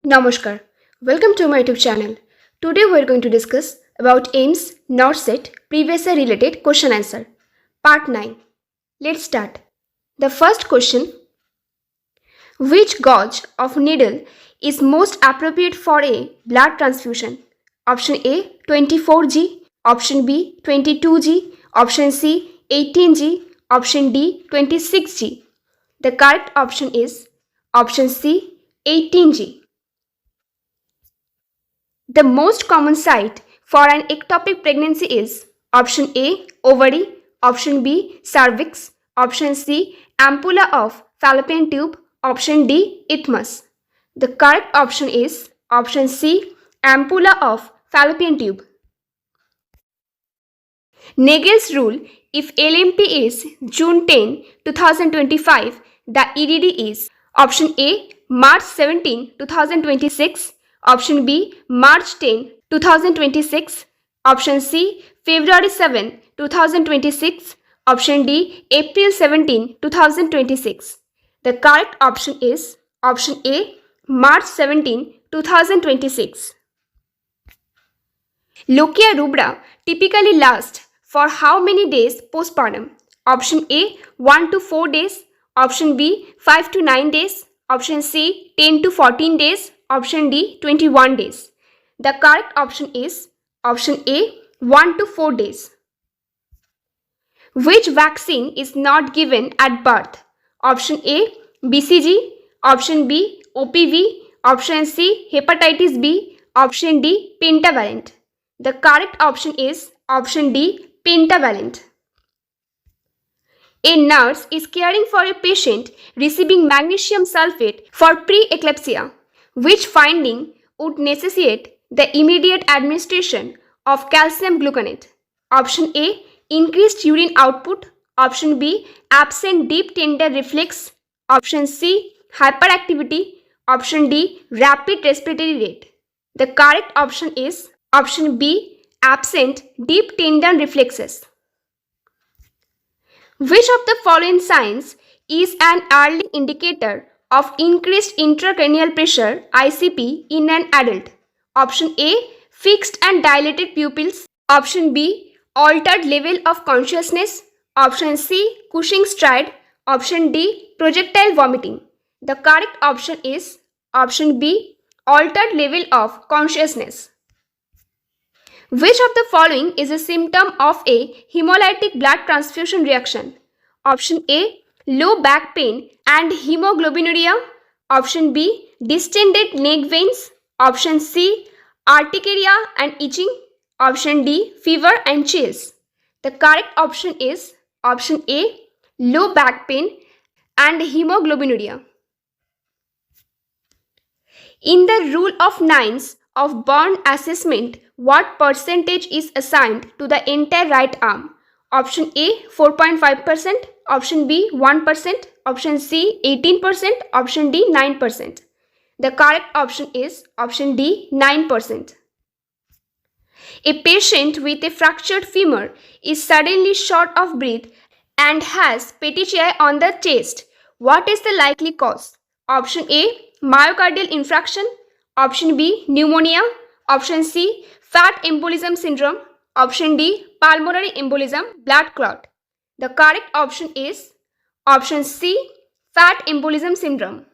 Namaskar. Welcome to my YouTube channel. Today we are going to discuss about AIMS NORCET previous year related question answer. Part 9. Let's start. The first question. Which gauge of needle is most appropriate for a blood transfusion? Option A 24G, option B 22G, option C 18G, option D 26G. The correct option is option C 18G. The most common site for an ectopic pregnancy is option A ovary, option B cervix, option C ampulla of fallopian tube, option D isthmus. The correct option is option C ampulla of fallopian tube. Nagel's rule: if LMP is June 10, 2025, the EDD is option A March 17, 2026, option B March 10, 2026, option C February 7, 2026, option D April 17, 2026. The correct option is option A March 17, 2026. Lochia rubra typically lasts for how many days postpartum? Option A 1 to 4 days, option B 5 to 9 days, option C 10 to 14 days, option D 21 days. The correct option is option A 1 to 4 days. Which vaccine is not given at birth? Option A BCG, option B OPV, option C hepatitis B, option D pentavalent. The correct option is option D pentavalent. A nurse is caring for a patient receiving magnesium sulfate for pre-eclampsia. Which finding would necessitate the immediate administration of calcium gluconate? Option A increased urine output, option B absent deep tender reflex, option C hyperactivity, option D rapid respiratory rate. The correct option is option B absent deep tendon reflexes. Which of the following signs is an early indicator of increased intracranial pressure ICP in an adult? Option A fixed and dilated pupils, option B altered level of consciousness, option C Cushing's stride, option D projectile vomiting. The correct option is option B altered level of consciousness. Which of the following is a symptom of a hemolytic blood transfusion reaction? Option A low back pain and hemoglobinuria, option B distended neck veins, option C urticaria and itching, option D fever and chills. The correct option is option A low back pain and hemoglobinuria. In the rule of nines of burn assessment, what percentage is assigned to the entire right arm? Option A 4.5%, option B 1%, option C 18%, option D 9%. The correct option is option D 9%. A patient with a fractured femur is suddenly short of breath and has petechiae on the chest. What is the likely cause? Option A myocardial infarction, option B pneumonia, option C fat embolism syndrome, option D pulmonary embolism blood clot. The correct option is option C fat embolism syndrome.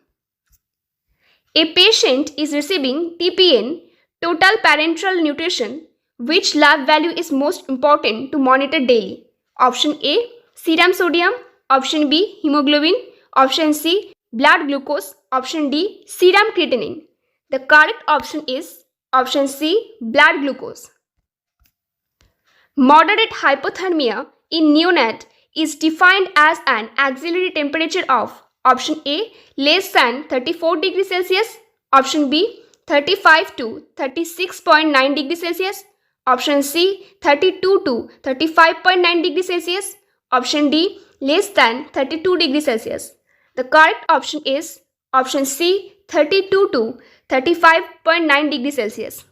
A patient is receiving TPN total parenteral nutrition. Which lab value is most important to monitor daily? Option A serum sodium, option B hemoglobin, option C blood glucose, option D serum creatinine. The correct option is option C blood glucose. Moderate hypothermia in neonate is defined as an auxiliary temperature of option A less than 34 degrees Celsius, option B 35 to 36.9 degrees Celsius, option C 32 to 35.9 degrees Celsius, option D less than 32 degrees Celsius. The correct option is option C 32 to 35.9 degrees Celsius.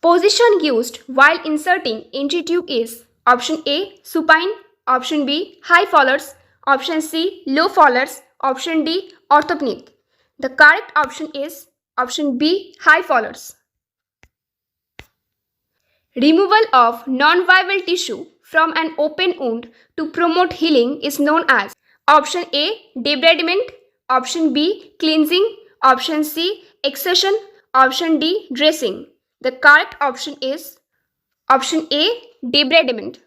Position used while inserting entry tube is option A supine, option B high fallers, option C low fallers, option D orthopneic. The correct option is option B, high fallers. Removal of non-viable tissue from an open wound to promote healing is known as option A, debridement, option B, cleansing, option C, excision, option D, dressing. The correct option is option A, debridement.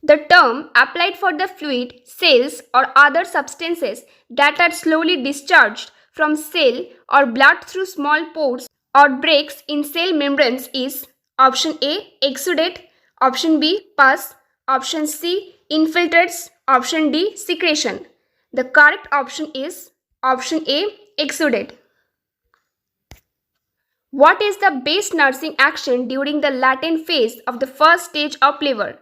The term applied for the fluid, cells or other substances that are slowly discharged from cell or blood through small pores or breaks in cell membranes is option A, exudate, option B, pus, option C, infiltrates, option D, secretion. The correct option is option A, exudate. What is the best nursing action during the latent phase of the first stage of labor?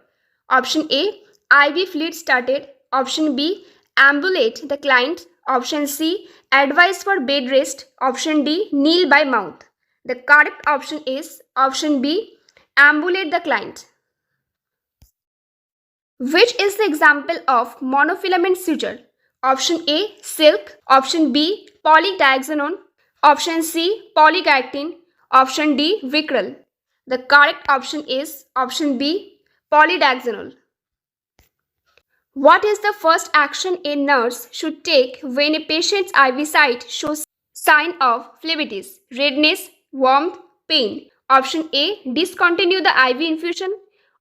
Option A, IV fluid started. Option B, ambulate the client. Option C, advice for bed rest. Option D, kneel by mouth. The correct option is option B, ambulate the client. Which is the example of monofilament suture? Option A, silk. Option B, polydiaxanone. Option C, polygyptine. Option D, Vicryl. The correct option is option B, polydiaxanol. What is the first action a nurse should take when a patient's IV site shows sign of phlebitis, redness, warmth, pain? Option A, discontinue the IV infusion.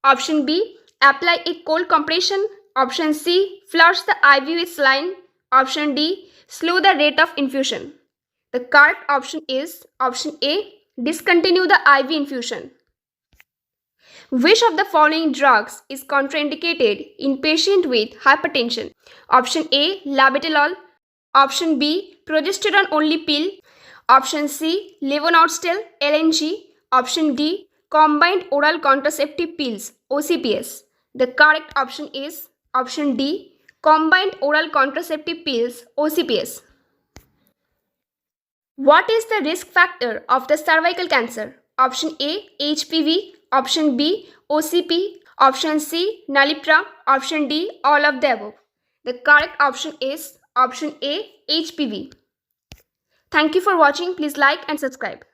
Option B, apply a cold compression. Option C, flush the IV with saline. Option D, slow the rate of infusion. The correct option is option A, discontinue the IV infusion. Which of the following drugs is contraindicated in patient with hypertension? Option A, labetalol. Option B, progesterone only pill. Option C, levonorgestrel LNG. Option D, combined oral contraceptive pills OCPS. The correct option is option D, combined oral contraceptive pills OCPS. What is the risk factor of the cervical cancer? Option A, HPV. Option B, OCP. Option C, Nalipra. Option D, all of the above. The correct option is option A, HPV. Thank you for watching. Please like and subscribe.